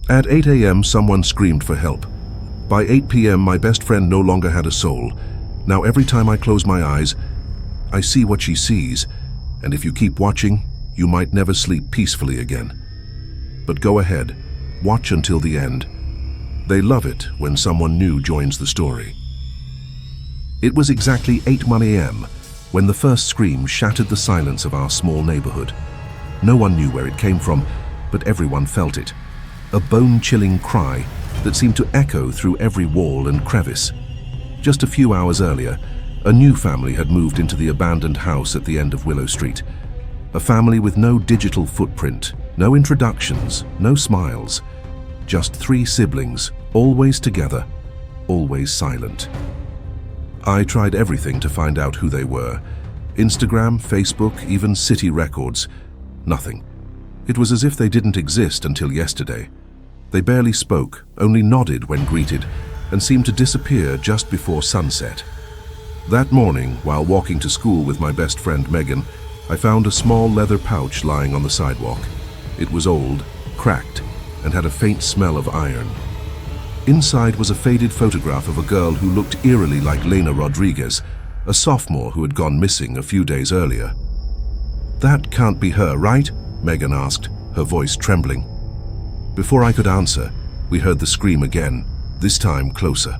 At 8 a.m., someone screamed for help. By 8 p.m., my best friend no longer had a soul. Now every time I close my eyes, I see what she sees, and if you keep watching, you might never sleep peacefully again. But go ahead, watch until the end. They love it when someone new joins the story. It was exactly 8:01 a.m. when the first scream shattered the silence of our small neighborhood. No one knew where it came from, but everyone felt it. A bone-chilling cry that seemed to echo through every wall and crevice. Just a few hours earlier, a new family had moved into the abandoned house at the end of Willow Street. A family with no digital footprint, no introductions, no smiles. Just 3 siblings, always together, always silent. I tried everything to find out who they were. Instagram, Facebook, even city records. Nothing. It was as if they didn't exist until yesterday. They barely spoke, only nodded when greeted, and seemed to disappear just before sunset. That morning, while walking to school with my best friend Megan, I found a small leather pouch lying on the sidewalk. It was old, cracked, and had a faint smell of iron. Inside was a faded photograph of a girl who looked eerily like Lena Rodriguez, a sophomore who had gone missing a few days earlier. "That can't be her, right?" Megan asked, her voice trembling. Before I could answer, we heard the scream again, this time closer.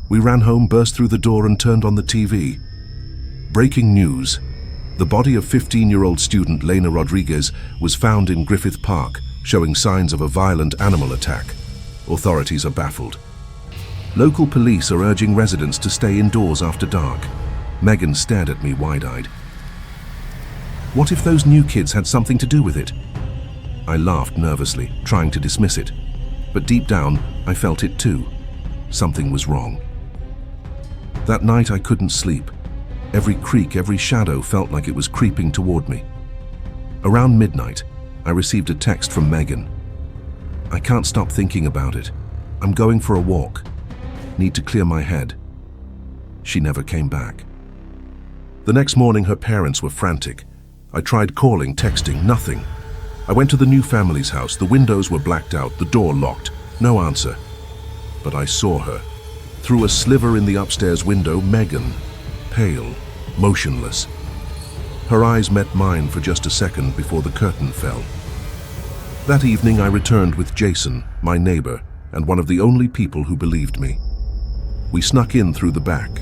We ran home, burst through the door, and turned on the TV. Breaking news. The body of 15-year-old student Lena Rodriguez was found in Griffith Park, showing signs of a violent animal attack. Authorities are baffled. Local police are urging residents to stay indoors after dark. Megan stared at me wide-eyed. What if those new kids had something to do with it? I laughed nervously, trying to dismiss it. But deep down, I felt it too. Something was wrong. That night I couldn't sleep. Every creak, every shadow felt like it was creeping toward me. Around midnight, I received a text from Megan. "I can't stop thinking about it. I'm going for a walk. Need to clear my head." She never came back. The next morning, her parents were frantic. I tried calling, texting, nothing. I went to the new family's house. The windows were blacked out, the door locked. No answer. But I saw her. Through a sliver in the upstairs window, Megan, pale, motionless. Her eyes met mine for just a second before the curtain fell. That evening, I returned with Jason, my neighbor, and one of the only people who believed me. We snuck in through the back.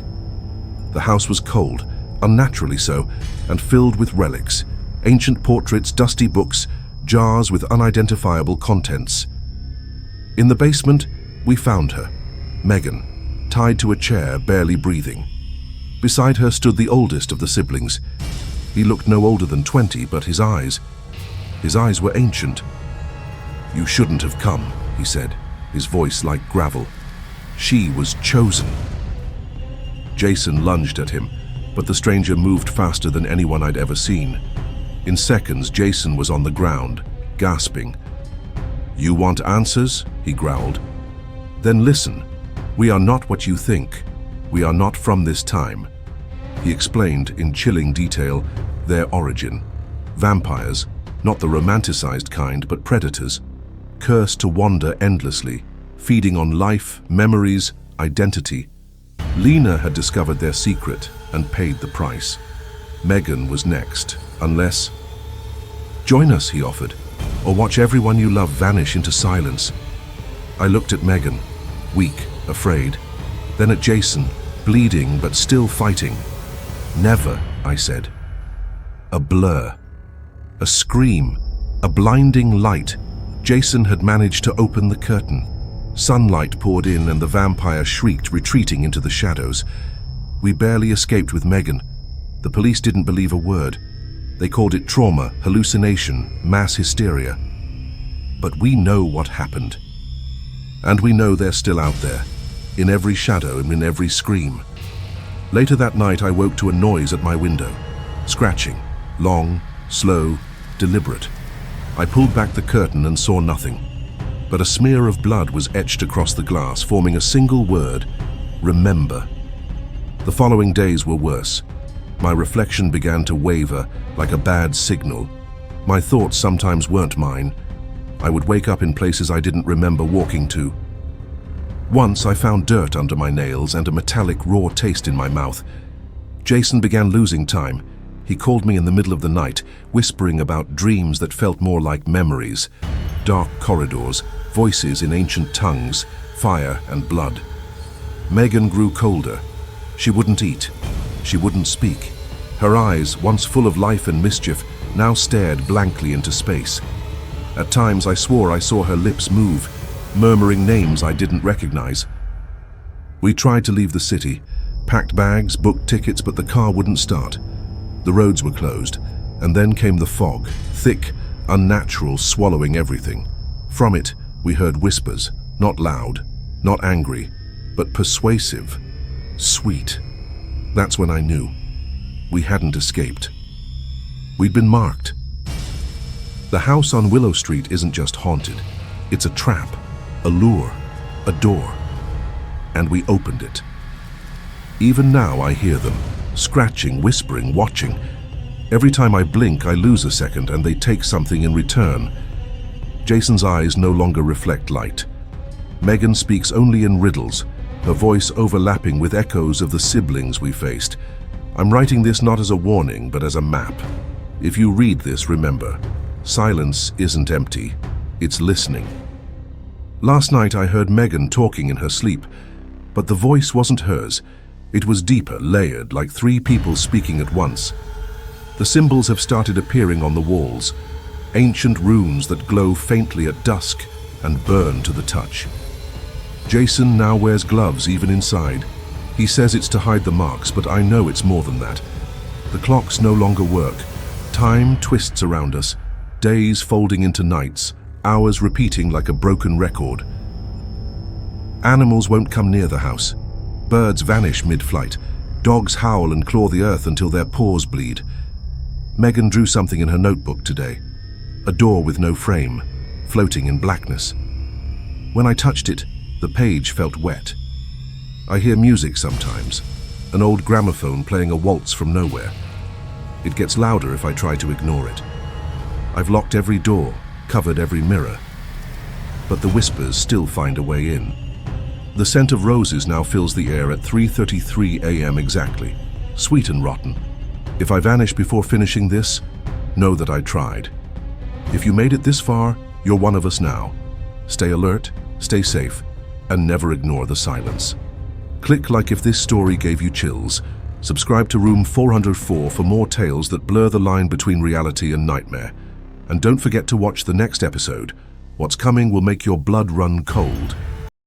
The house was cold, unnaturally so, and filled with relics, ancient portraits, dusty books, jars with unidentifiable contents. In the basement, we found her, Megan, tied to a chair, barely breathing. Beside her stood the oldest of the siblings. He looked no older than 20, but his eyes were ancient. "You shouldn't have come," he said, his voice like gravel. "She was chosen." Jason lunged at him, but the stranger moved faster than anyone I'd ever seen. In seconds, Jason was on the ground, gasping. "You want answers?" he growled. "Then listen. We are not what you think. We are not from this time." He explained in chilling detail their origin. Vampires, not the romanticized kind, but predators, cursed to wander endlessly, feeding on life, memories, identity. Lena had discovered their secret and paid the price. Megan was next, unless... "Join us," he offered, "or watch everyone you love vanish into silence." I looked at Megan, weak, afraid, then at Jason, bleeding but still fighting. "Never," I said. A blur. A scream. A blinding light. Jason had managed to open the curtain. Sunlight poured in and the vampire shrieked, retreating into the shadows. We barely escaped with Megan. The police didn't believe a word. They called it trauma, hallucination, mass hysteria. But we know what happened. And we know they're still out there, in every shadow and in every scream. Later that night, I woke to a noise at my window. Scratching. Long, slow, deliberate. I pulled back the curtain and saw nothing. But a smear of blood was etched across the glass, forming a single word: remember. The following days were worse. My reflection began to waver like a bad signal. My thoughts sometimes weren't mine. I would wake up in places I didn't remember walking to. Once I found dirt under my nails and a metallic raw taste in my mouth. Jason began losing time. He called me in the middle of the night, whispering about dreams that felt more like memories. Dark corridors, voices in ancient tongues, fire and blood. Megan grew colder. She wouldn't eat. She wouldn't speak. Her eyes, once full of life and mischief, now stared blankly into space. At times I swore I saw her lips move, murmuring names I didn't recognize. We tried to leave the city, packed bags, booked tickets, but the car wouldn't start. The roads were closed, and then came the fog, thick, unnatural, swallowing everything. From it, we heard whispers, not loud, not angry, but persuasive, sweet. That's when I knew. We hadn't escaped. We'd been marked. The house on Willow Street isn't just haunted. It's a trap, a lure, a door. And we opened it. Even now I hear them, scratching, whispering, watching. Every time I blink, I lose a second and they take something in return. Jason's eyes no longer reflect light. Megan speaks only in riddles, her voice overlapping with echoes of the siblings we faced. I'm writing this not as a warning, but as a map. If you read this, remember, silence isn't empty, it's listening. Last night I heard Megan talking in her sleep, but the voice wasn't hers. It was deeper, layered, like three people speaking at once. The symbols have started appearing on the walls, ancient runes that glow faintly at dusk and burn to the touch. Jason now wears gloves even inside. He says it's to hide the marks, but I know it's more than that. The clocks no longer work. Time twists around us, days folding into nights, hours repeating like a broken record. Animals won't come near the house. Birds vanish mid-flight. Dogs howl and claw the earth until their paws bleed. Megan drew something in her notebook today. A door with no frame, floating in blackness. When I touched it, the page felt wet. I hear music sometimes, an old gramophone playing a waltz from nowhere. It gets louder if I try to ignore it. I've locked every door, covered every mirror, but the whispers still find a way in. The scent of roses now fills the air at 3:33 a.m. exactly, sweet and rotten. If I vanish before finishing this, know that I tried. If you made it this far, you're one of us now. Stay alert, stay safe, and never ignore the silence. Click like if this story gave you chills. Subscribe to Room 404 for more tales that blur the line between reality and nightmare. And don't forget to watch the next episode. What's coming will make your blood run cold.